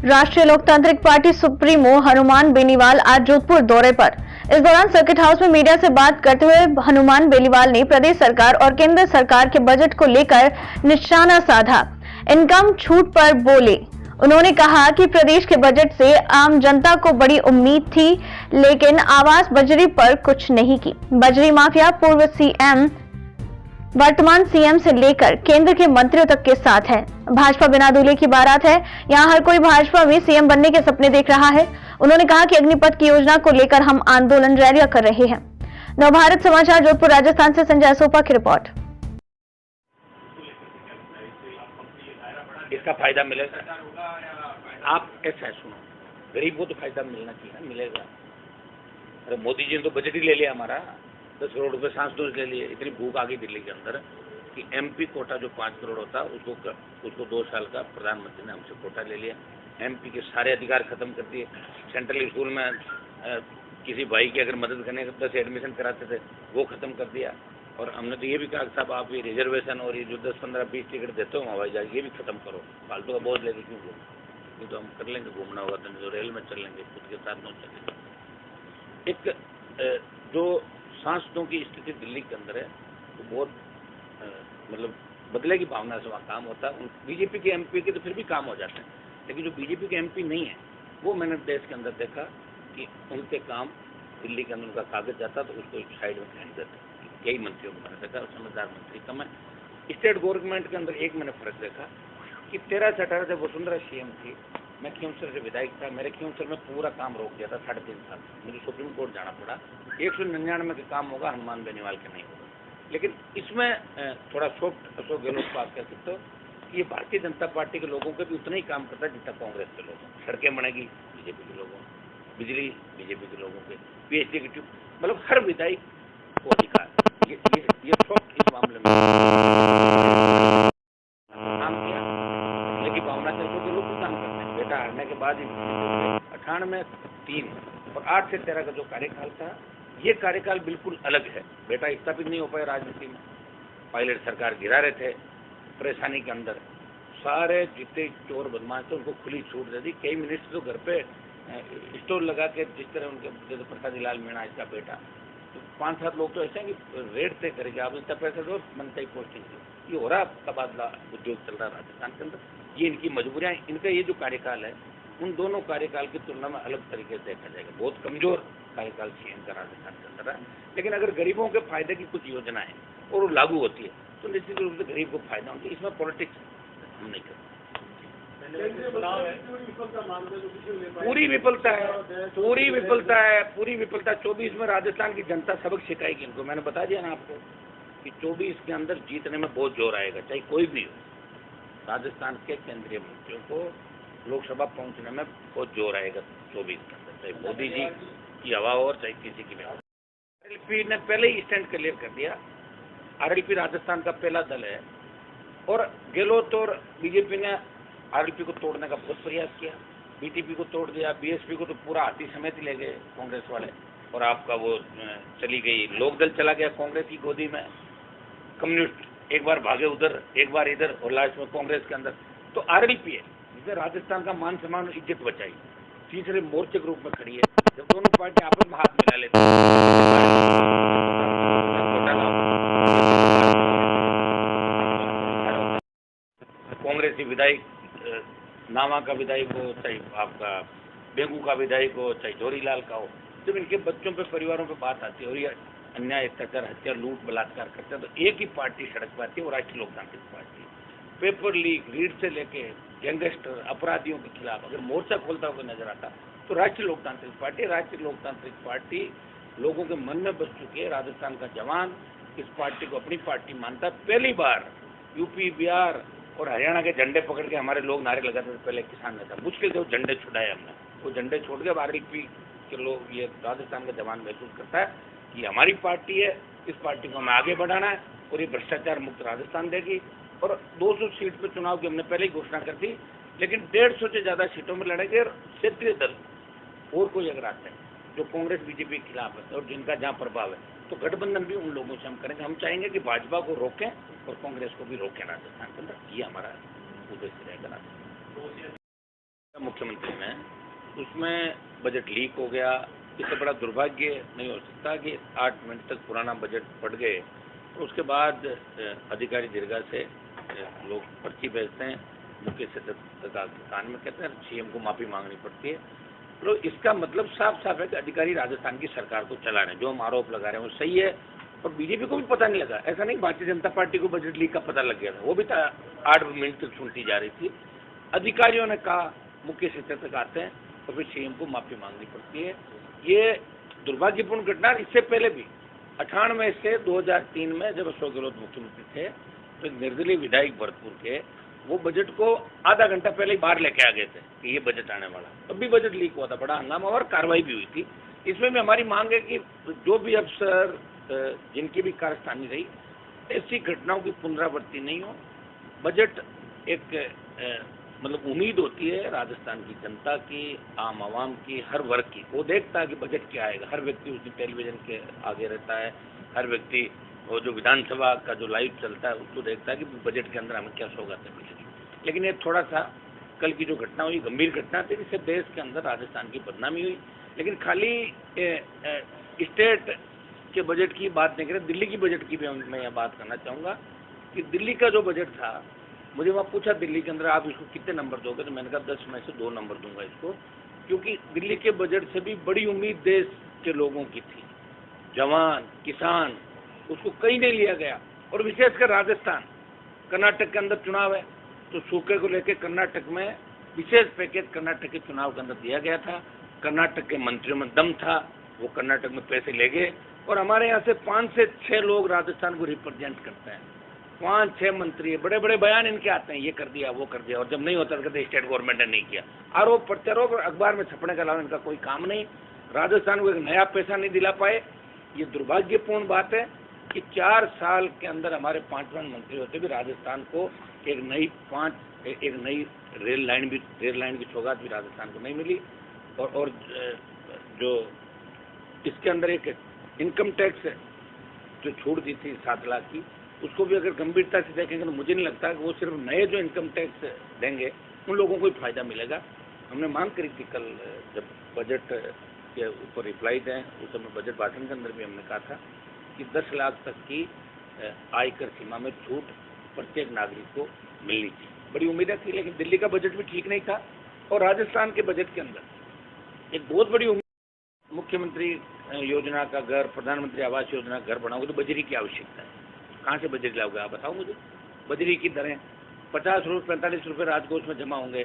राष्ट्रीय लोकतांत्रिक party supremo Hanuman Beniwal आज जोधपुर दौरे पर। इस दौरान सर्किट हाउस में मीडिया से बात करते हुए हनुमान बेनीवाल ने प्रदेश सरकार और केंद्र सरकार के बजट को लेकर निशाना साधा। इनकम छूट पर बोले उन्होंने कहा कि प्रदेश के बजट से आम जनता को बड़ी उम्मीद थी, लेकिन आवास बजरी पर कुछ नहीं की। बजरी माफिया पूर्व सीएम वर्तमान सीएम से लेकर केंद्र के मंत्रियों तक के साथ है। भाजपा बिना दूल्हे की बारात है। यहां हर कोई भाजपा में सीएम बनने के सपने देख रहा है। उन्होंने कहा कि अग्निपथ की योजना को लेकर हम आंदोलन रैलियां कर रहे हैं। नवभारत समाचार जोधपुर राजस्थान से संजय सोपा की रिपोर्ट। इसका फायदा मिलेगा। आप ऐसा है, सुनो, गरीब को तो फायदा मिलना चाहिए, मिलेगा। अरे मोदी जी ने तो बजट ही ले लिया हमारा, 10 करोड़ रुपए सांसद ले लिए। इतनी भूख आ गई दिल्ली के अंदर कि एमपी कोटा जो 5 करोड़ होता उसको 2 साल का प्रधानमंत्री ने हमसे कोटा ले लिया। एमपी के सारे अधिकार खत्म कर दिए। सेंट्रल स्कूल में किसी भाई की अगर मदद करने का 10 एडमिशन कराते थे वो खत्म कर दिया। और हमने तो ये भी कहा साहब आप ये रिजर्वेशन और ये जो 10, 15, 20 टिकट देते हो हवाई जहाज ये भी खत्म करो, फालतू का बोझ लेके क्यों घूमो। ये तो हम कर लेंगे, घूमना होगा तो रेल में चल लेंगे, खुद के साथ नहीं चलेंगे। एक जो सांसदों की स्थिति दिल्ली के अंदर है तो बहुत मतलब बदले की भावना से वहाँ काम होता है। बीजेपी के एमपी के तो फिर भी काम हो जाते हैं, लेकिन जो बीजेपी के एमपी नहीं है वो मैंने देश के अंदर देखा कि उनके काम दिल्ली के अंदर उनका कागज जाता तो उसको एक साइड में फेंक देते। यही मंत्रियों को मैंने देखा, समझदार मंत्री कम है। स्टेट गवर्नमेंट के अंदर एक मैंने फर्क देखा कि 13 से 18 जब वसुंधरा सीएम थी, मैं खींवसर से विधायक था, मेरे खींवसर में पूरा काम रोक दिया था 3.5 साल। मुझे सुप्रीम कोर्ट जाना पड़ा। 199 के काम होगा, हनुमान बेनीवाल के नहीं होगा। लेकिन इसमें थोड़ा सॉफ्ट अशोक गहलोत बात कर सकते हो कि ये भारतीय जनता पार्टी के लोगों के भी उतना ही काम करता है जितना कांग्रेस के लोगों। सड़कें बनेगी बीजेपी के लोगों, बिजली बीजेपी के लोगों के, पीएचडी की ट्यूब, मतलब हर विधायक को अधिकार। ये सॉफ्ट इस मामले में काम किया, लेकिन भावना के लोग भी काम करते हैं। बेटा हारने के बाद 98 में 3 और 8 से 13 का जो कार्यकाल था, ये कार्यकाल बिल्कुल अलग है। बेटा स्थापित नहीं हो पाए राजनीति में, पायलट सरकार गिरा रहे थे परेशानी के अंदर। सारे जितने चोर बदमाश थे उनको खुली छूट दे दी। कई मिनिस्टर तो घर पे स्टोर लगा के, जिस तरह उनके जैसे प्रसाद लाल मीणा इसका बेटा, तो 5-7 लोग तो ऐसे हैं कि रेट तय करेंगे, आप इतना पैसा दो मनता ही पोस्टिंग। ये हो रहा तबादला उद्योग चल रहा राजस्थान के अंदर। ये इनकी मजबूरियाँ, इनका ये जो कार्यकाल है उन दोनों कार्यकाल की तुलना में अलग तरीके से देखा जाएगा। बहुत कमजोर कार्यकाल सीएम का राजस्थान के अंदर है। लेकिन अगर गरीबों के फायदे की कुछ योजना है और वो लागू होती है तो निश्चित रूप से गरीब को फायदा होता है। इसमें पॉलिटिक्स हम नहीं करते। पूरी विफलता है, पूरी विफलता है, पूरी विफलता। 24 में राजस्थान की जनता सबक सिखाएगी इनको। मैंने बता दिया ना आपको कि 24 के अंदर जीतने में बहुत जोर आएगा, चाहे कोई भी हो। राजस्थान के केंद्रीय मंत्रियों को लोकसभा पहुंचने में बहुत जोर आएगा 24 के अंदर, चाहे मोदी जी की हवा हो और चाहे किसी की भी हो। आरएलपी ने पहले ही स्टैंड क्लियर कर दिया। आरएलपी राजस्थान का पहला दल है और गहलोत और बीजेपी ने आरएलपी को तोड़ने का बहुत प्रयास किया। बीटीपी को तोड़ दिया, बीएसपी को तो पूरा हाथी समेत ले गए कांग्रेस वाले। और आपका वो चली गई लोकदल, चला गया कांग्रेस की गोदी में। कम्युनिस्ट एक बार भागे उधर, एक बार इधर, और लास्ट में कांग्रेस के अंदर। तो आरएलपी है जिसने राजस्थान का मान सम्मान और इज्जत बचाई, तीसरे मोर्चे के रूप में खड़ी है। जब दोनों पार्टी आपस में हाथ मिला लेते कांग्रेसी विधायक, नामा का विधायक हो, चाहे आपका बेगू का विधायक हो, चाहे जोरीलाल का हो, जब इनके बच्चों पे, परिवारों पे बात आती है और ये अन्याय, अत्याचार, हत्या, लूट, बलात्कार करते हैं, तो एक ही पार्टी सड़क पर आती है, वो राष्ट्रीय लोकतांत्रिक पार्टी। पेपर लीक, रीढ़ से लेके गैंगस्टर, अपराधियों के खिलाफ अगर मोर्चा खोलता हुआ नजर आता तो राष्ट्रीय लोकतांत्रिक पार्टी। राष्ट्रीय लोकतांत्रिक पार्टी लोगों के मन में बस चुकी है। राजस्थान का जवान इस पार्टी को अपनी पार्टी मानता है। पहली बार यूपी, बिहार और हरियाणा के झंडे पकड़ के हमारे लोग नारे लगाते थे। पहले किसान नेता मुश्किल से वो झंडे छुड़ाए हमने, वो झंडे छोड़ के आरएलपी के लोग, ये राजस्थान का जवान महसूस करता है कि हमारी पार्टी है, इस पार्टी को हमें आगे बढ़ाना है और ये भ्रष्टाचार मुक्त राजस्थान देगी। और 200 सीट पर चुनाव की हमने पहले ही घोषणा कर दी, लेकिन 150 से ज्यादा सीटों में लड़ेंगे। और क्षेत्रीय दल और कोई अगर आता है जो कांग्रेस बीजेपी के खिलाफ है और जिनका जहां प्रभाव है, तो गठबंधन भी उन लोगों से हम करेंगे। हम चाहेंगे कि भाजपा को रोकें और कांग्रेस को भी रोकें राजस्थान के अंदर। ये हमारा उद्देश्य रहेगा। मुख्य मुख्यमंत्री ने, उसमें बजट लीक हो गया। इससे बड़ा दुर्भाग्य नहीं हो सकता कि 8 मिनट तक पुराना बजट पढ़ गए, तो उसके बाद अधिकारी दीर्घा से लोग पर्ची भेजते हैं, मुख्य सचिव के कान में कहते हैं सीएम को माफ़ी मांगनी पड़ती है। तो इसका मतलब साफ साफ है कि अधिकारी राजस्थान की सरकार को चला रहे हैं। जो हम आरोप लगा रहे हैं वो सही है, और बीजेपी को भी पता नहीं लगा। ऐसा नहीं भारतीय जनता पार्टी को बजट लीक का पता लग गया था, वो भी 8 मिनट तक सुनती जा रही थी। अधिकारियों ने कहा, मुख्य सचिव तक आते हैं और फिर सीएम को माफ़ी मांगनी पड़ती है। ये दुर्भाग्यपूर्ण घटना। इससे पहले भी 98 से 2003 में जब अशोक गहलोत मुख्यमंत्री थे, तो एक निर्दलीय विधायक भरतपुर के वो बजट को आधा घंटा पहले ही बाहर लेके आ गए थे कि ये बजट आने वाला। तब भी बजट लीक हुआ था, बड़ा हंगामा और कार्रवाई भी हुई थी। इसमें भी हमारी मांग है कि जो भी अफसर जिनकी भी कारस्तानी रही, ऐसी घटनाओं की पुनरावृत्ति नहीं हो। बजट एक मतलब उम्मीद होती है राजस्थान की जनता की, आम आवाम की, हर वर्ग की। वो देखता है कि बजट क्या आएगा। हर व्यक्ति उस दिन टेलीविजन के आगे रहता है, हर व्यक्ति वो जो विधानसभा का जो लाइव चलता है उसको देखता है कि बजट के अंदर हमें क्या सौगात है मिलेगी। लेकिन ये थोड़ा सा कल की जो घटना हुई गंभीर घटना थी, जिससे देश के अंदर राजस्थान की बदनामी हुई। लेकिन खाली स्टेट के बजट की बात नहीं करें, दिल्ली की बजट की भी मैं यहाँ बात करना चाहूँगा कि दिल्ली का जो बजट था, मुझे वहाँ पूछा दिल्ली के अंदर आप इसको कितने नंबर दोगे, तो मैंने कहा 10 में से 2 नंबर दूंगा इसको, क्योंकि दिल्ली के बजट से भी बड़ी उम्मीद देश के लोगों की थी। जवान, किसान, उसको कहीं नहीं लिया गया। और विशेषकर राजस्थान, कर्नाटक के अंदर चुनाव है, तो सूखे को लेकर कर्नाटक में विशेष पैकेज कर्नाटक के चुनाव के अंदर दिया गया था। कर्नाटक के मंत्रियों में दम था, वो कर्नाटक में पैसे ले गए। और हमारे यहाँ से 5 से 6 लोग राजस्थान को रिप्रेजेंट करते हैं, 5-6 मंत्री, बड़े बड़े बयान इनके आते हैं, ये कर दिया वो कर दिया, और जब नहीं होता तो कहते स्टेट गवर्नमेंट ने नहीं किया। आरोप प्रत्यारोप अखबार में छपने के अलावा इनका कोई काम नहीं। राजस्थान को एक नया पैसा नहीं दिला पाए। ये दुर्भाग्यपूर्ण बात है कि 4 साल के अंदर हमारे 5 मंत्री होते भी राजस्थान को एक नई रेल लाइन की सौगात भी राजस्थान को नहीं मिली। और जो इसके अंदर एक इनकम टैक्स जो छूट दी थी 7 लाख की, उसको भी अगर गंभीरता से देखेंगे तो मुझे नहीं लगता कि वो सिर्फ नए जो इनकम टैक्स देंगे उन लोगों को ही फायदा मिलेगा। हमने मांग करी थी कल जब बजट के ऊपर रिप्लाई दें, उस समय बजट भाषण के अंदर भी हमने कहा था कि 10 लाख तक की आयकर सीमा में छूट प्रत्येक नागरिक को मिलनी चाहिए। बड़ी उम्मीदें थी, लेकिन दिल्ली का बजट भी ठीक नहीं था। और राजस्थान के बजट के अंदर एक बहुत बड़ी उम्मीद, मुख्यमंत्री योजना का घर, प्रधानमंत्री आवास योजना का घर बनाओगे तो बजरी की आवश्यकता है। कहाँ से बजरी लाओगे आप बताओ मुझे। बजरी की दरें 50 रुपये 45 रुपये राजकोष में जमा होंगे,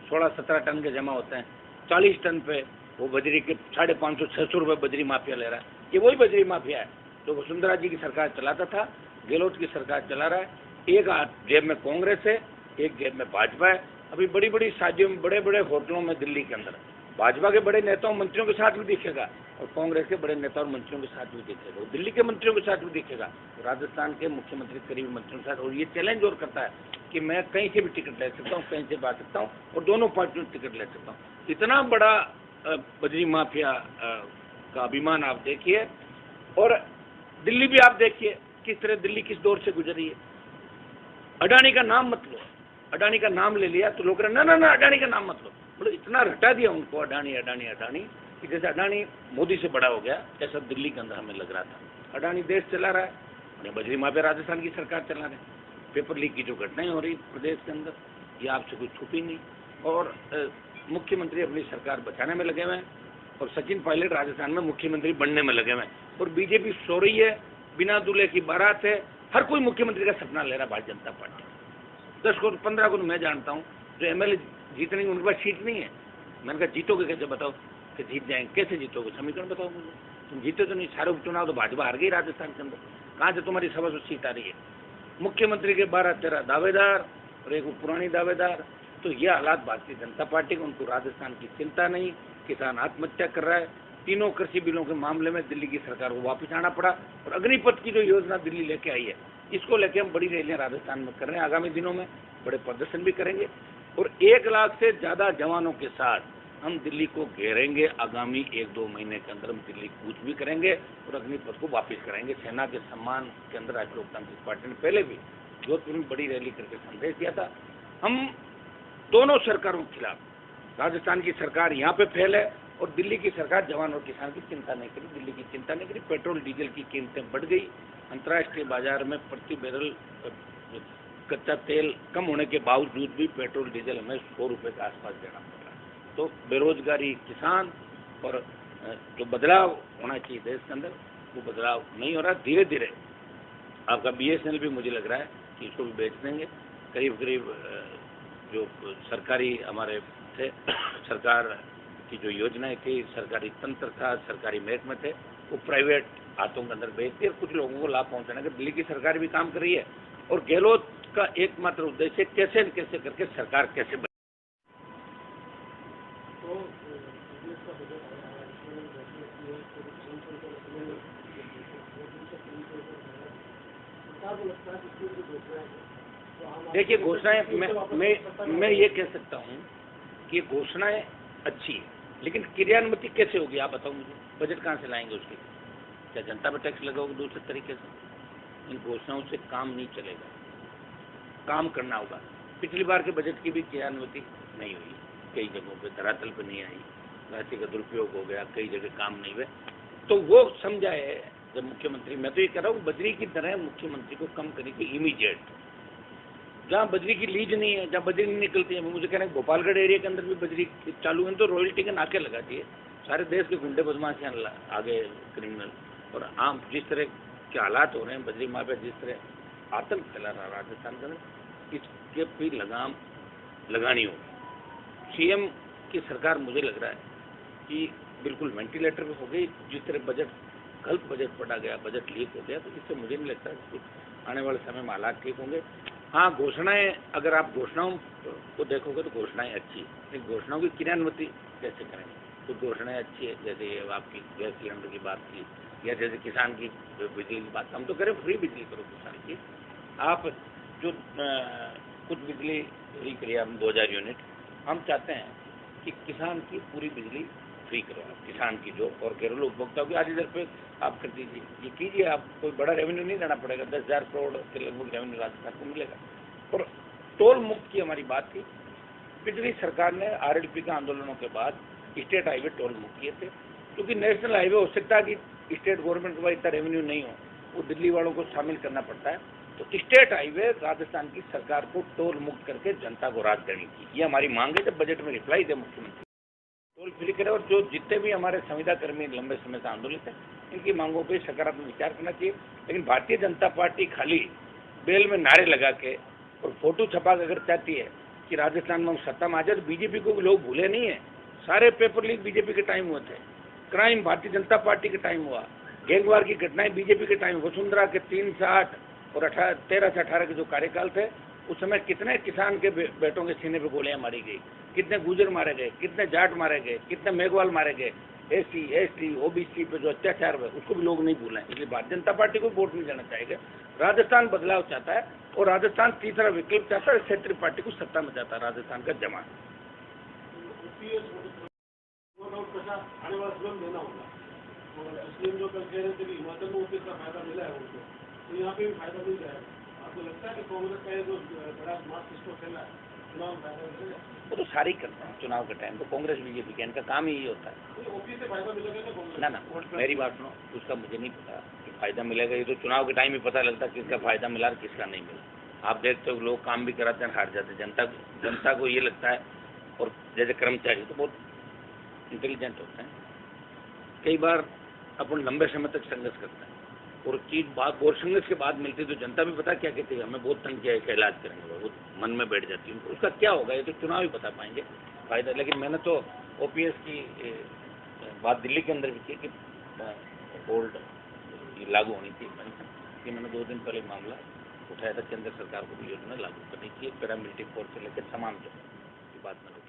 16-17 टन के जमा होते हैं। 40 टन पे वो बजरी के 550-600 रुपये बजरी माफिया ले रहा है। ये वही बजरी माफिया है जो वसुंधरा जी की सरकार चलाता था, गहलोत की सरकार चला रहा है। एक हाथ जेब में कांग्रेस है, एक जेब में भाजपा है। अभी बड़ी बड़ी शादियों में, बड़े बड़े होटलों में दिल्ली के अंदर भाजपा के बड़े नेताओं मंत्रियों के साथ भी दिखेगा, और कांग्रेस के बड़े नेता और मंत्रियों के साथ भी दिखेगा, और दिल्ली के मंत्रियों के साथ भी दिखेगा, राजस्थान के मुख्यमंत्री करीबी मंत्रियों के साथ। और ये चैलेंज और करता है कि मैं कहीं से भी टिकट ले सकता हूँ, कहीं से भी आ सकता हूँ, और दोनों पार्टियों से टिकट ले सकता हूँ। इतना बड़ा बजरी माफिया का अभिमान आप देखिए। और दिल्ली भी आप देखिए किस तरह दिल्ली किस दौर से गुजरी है। अडानी का नाम मत लो, अडानी का नाम ले लिया तो लोग ना ना ना अडानी का नाम मत लो, मतलब इतना रटा दिया उनको अडानी अडानी अडानी कि जैसे अडानी मोदी से बड़ा हो गया, ऐसा दिल्ली के अंदर हमें लग रहा था। अडानी देश चला रहा है, उन्हें बजरी माफिया राजस्थान की सरकार चला रहे हैं। पेपर लीक की जो घटनाएं हो रही प्रदेश के अंदर, ये आपसे कुछ छुपी नहीं। और मुख्यमंत्री अपनी सरकार बचाने में लगे हुए हैं, और सचिन पायलट राजस्थान में मुख्यमंत्री बनने में लगे हुए हैं। और बीजेपी सो रही है, बिना दूल्हे की बारात है। हर कोई मुख्यमंत्री का सपना ले रहा है भारतीय जनता पार्टी। 10 को 15 को मैं जानता हूँ जो एमएलए जीतने की उनके पास सीट नहीं है। मैंने कहा जीतोगे कैसे, बताओ कि जीत जाएंगे, कैसे जीतोगे, समीकरण बताओ मुझे। तुम जीते तो नहीं, सारे उपचुनाव तो भाजपा हार गई राजस्थान के अंदर, कहाँ से तुम्हारी 100 सीट आ रही है। मुख्यमंत्री के 12-13 दावेदार और एक पुरानी दावेदार। तो ये हालात भारतीय जनता पार्टी को, उनको राजस्थान की चिंता नहीं, किसान आत्महत्या कर रहा है। तीनों कृषि बिलों के मामले में दिल्ली की सरकार को वापस आना पड़ा। और अग्निपथ की जो योजना दिल्ली लेके आई है, इसको लेके हम बड़ी रैलियां राजस्थान में कर रहे हैं। आगामी दिनों में बड़े प्रदर्शन भी करेंगे, और 1 लाख से ज़्यादा जवानों के साथ हम दिल्ली को घेरेंगे। आगामी 1-2 महीने के अंदर हम दिल्ली कूच भी करेंगे और अग्निपथ को वापस कराएंगे। सेना के सम्मान के अंदर राष्ट्रीय लोकतांत्रिक पार्टी ने पहले भी जोधपुर में बड़ी रैली करके संदेश दिया था। हम दोनों सरकारों के खिलाफ राजस्थान की सरकार यहाँ पे फेल है और दिल्ली की सरकार जवान और किसान की चिंता नहीं करी, दिल्ली की चिंता नहीं करी। पेट्रोल डीजल की कीमतें बढ़ गई, अंतर्राष्ट्रीय बाजार में प्रति बैरल कच्चा तेल कम होने के बावजूद भी पेट्रोल डीजल हमें 100 रुपये के आसपास देना पड़ रहा है। तो बेरोजगारी, किसान और जो बदलाव होना चाहिए देश के अंदर, वो बदलाव नहीं हो रहा। धीरे धीरे आपका BSNL भी मुझे लग रहा है कि इसको भी बेच देंगे। करीब करीब जो सरकारी हमारे थे, सरकार की जो योजनाएं थी, सरकारी तंत्र था, सरकारी महकमे थे, वो प्राइवेट हाथों के अंदर बेच दिए। कुछ लोगों को लाभ पहुंचाने का दिल्ली की सरकार भी काम कर रही है और गहलोत का एकमात्र उद्देश्य कैसे न कैसे करके सरकार कैसे बने। देखिए, घोषणाएं मैं ये कह सकता हूँ कि घोषणाएं अच्छी है, लेकिन क्रियान्वित कैसे होगी आप बताओ मुझे। बजट कहाँ से लाएंगे उसके? क्या जनता पर टैक्स लगाओगे दूसरे तरीके से? इन घोषणाओं से काम नहीं चलेगा, काम करना होगा। पिछली बार के बजट की भी क्रियान्वित नहीं हुई, कई जगहों पे धरातल पर नहीं आई, राशि का दुरुपयोग हो गया, कई जगह काम नहीं हुए। तो वो समझा है जब मुख्यमंत्री, मैं तो ये कह रहा हूँ बजरी की तरह मुख्यमंत्री को कम करने की इमीडिएट, जहाँ बजरी की लीज नहीं है, जहाँ बजरी नहीं निकलती है। मुझे कह रहे हैं गोपालगढ़ एरिया के अंदर भी बजरी चालू है, तो रॉयल्टी के नाके लगा दिए। सारे देश के गुंडे बदमाश यहाँ आगे क्रिमिनल, और आम जिस तरह के हालात हो रहे हैं, बजरी माफिया जिस तरह आतंक फैला रहा राजस्थान के अंदर, इसके भी लगाम लगानी होगी। CM की सरकार मुझे लग रहा है कि बिल्कुल वेंटिलेटर पे हो गई। जिस तरह बजट गलत बजट पढ़ा गया, बजट लीक हो गया, तो इससे मुझे नहीं लगता कि आने वाले समय में हालात ठीक होंगे। हाँ, घोषणाएं, अगर आप घोषणाओं को देखोगे तो घोषणाएं अच्छी है, लेकिन घोषणाओं की क्रियान्वित कैसे करेंगे? तो घोषणाएं अच्छी है, जैसे आपकी गैस सिलेंडर की बात की, या जैसे किसान की बिजली की बात, हम तो करें फ्री बिजली करो किसान की। आप जो कुछ बिजली फ्री करिए हम 2000 यूनिट, हम चाहते हैं कि किसान की पूरी बिजली फ्री करो आप, किसान की जो, और घरेलू उपभोक्ताओं की आधी दर पे आप कर दीजिए। ये कीजिए, आप कोई बड़ा रेवेन्यू नहीं देना पड़ेगा, 10,000 करोड़ के लगभग रेवेन्यू राजस्थान को मिलेगा। और टोल मुक्त की हमारी बात थी, पिछली सरकार ने RLP के आंदोलनों के बाद स्टेट हाईवे टोल मुक्त किए थे, क्योंकि नेशनल हाईवे हो सकता है कि स्टेट गवर्नमेंट के पास इतना रेवेन्यू नहीं हो, वो दिल्ली वालों को शामिल करना पड़ता है। तो स्टेट हाईवे राजस्थान की सरकार को टोल मुक्त करके जनता को राहत देनी थी, ये हमारी मांग है। जब बजट में रिप्लाई दे मुख्यमंत्री, टोल फ्री करे। और जो जितने भी हमारे संविदा कर्मी लंबे समय से आंदोलित हैं, इनकी मांगों पर सकारात्मक विचार करना चाहिए। लेकिन भारतीय जनता पार्टी खाली बेल में नारे लगा के और फोटो छपा के अगर चाहती है कि राजस्थान में हम सत्ता में आ जाए, तो बीजेपी को भी लोग भूले नहीं है। सारे पेपर लीक बीजेपी के टाइम हुए थे, क्राइम भारतीय जनता पार्टी के टाइम हुआ, गैंगवार की घटनाएं बीजेपी के टाइम, वसुंधरा के 3 से 8 और 13 से 18 के जो कार्यकाल थे, उस समय कितने किसान के बेटों के सीने पे गोलियां मारी गई, कितने गुजर मारे गए, कितने जाट मारे गए, कितने मेघवाल मारे गए, SC, ST, OBC पे जो अत्याचार हुए उसको भी लोग नहीं भूलें। इसलिए भारतीय जनता पार्टी को वोट नहीं देना चाहिए। राजस्थान बदलाव चाहता है और राजस्थान तीसरा विकल्प चाहता है, क्षेत्रीय पार्टी को सत्ता में चाहता है राजस्थान का जमा। आने वाला फिल्म देना होगा, और मुस्लिम जो कल कह रहे थे कि हिमाचल में उससे फायदा मिला है उनको, तो यहाँ पे भी फायदा मिल जाएगा। आपको लगता है कि कांग्रेस का जो बड़ा स्मार्ट सिस्टम चल रहा है, चुनाव में फायदा मिलेगा? वो तो सारे ही करते हैं चुनाव के टाइम, तो कांग्रेस बीजेपी का इनका काम ही ये होता है। OPS से फायदा मिलेगा क्या कांग्रेस? ना, मेरी बात सुनो, उसका मुझे नहीं पता कि फायदा मिलेगा। ये तो चुनाव के टाइम ही पता लगता है किसका फायदा मिला और किसका नहीं मिला। आप देखते हो लोग काम भी कराते हैं, हार जाते हैं। जनता को ये लगता है, और जैसे कर्मचारी तो बहुत इंटेलिजेंट होते हैं, कई बार अपन लंबे समय तक संघर्ष करते हैं और और संघर्ष के बाद मिलती है तो जनता भी पता क्या कहती है, हमें बहुत तंग किया है, क्या इलाज करेंगे, वो मन में बैठ जाती है। उसका क्या होगा ये तो चुनाव ही बता पाएंगे फायदा। लेकिन मैंने तो OPS की बात दिल्ली के अंदर भी की कि गोल्ड लागू होनी चाहिए पेंशन की। मैंने 2 दिन पहले मामला उठाया था, केंद्र सरकार को भी योजना लागू करनी चाहिए, पैरामिलिट्री फोर्स से लेकर तमाम जो की बात मैंने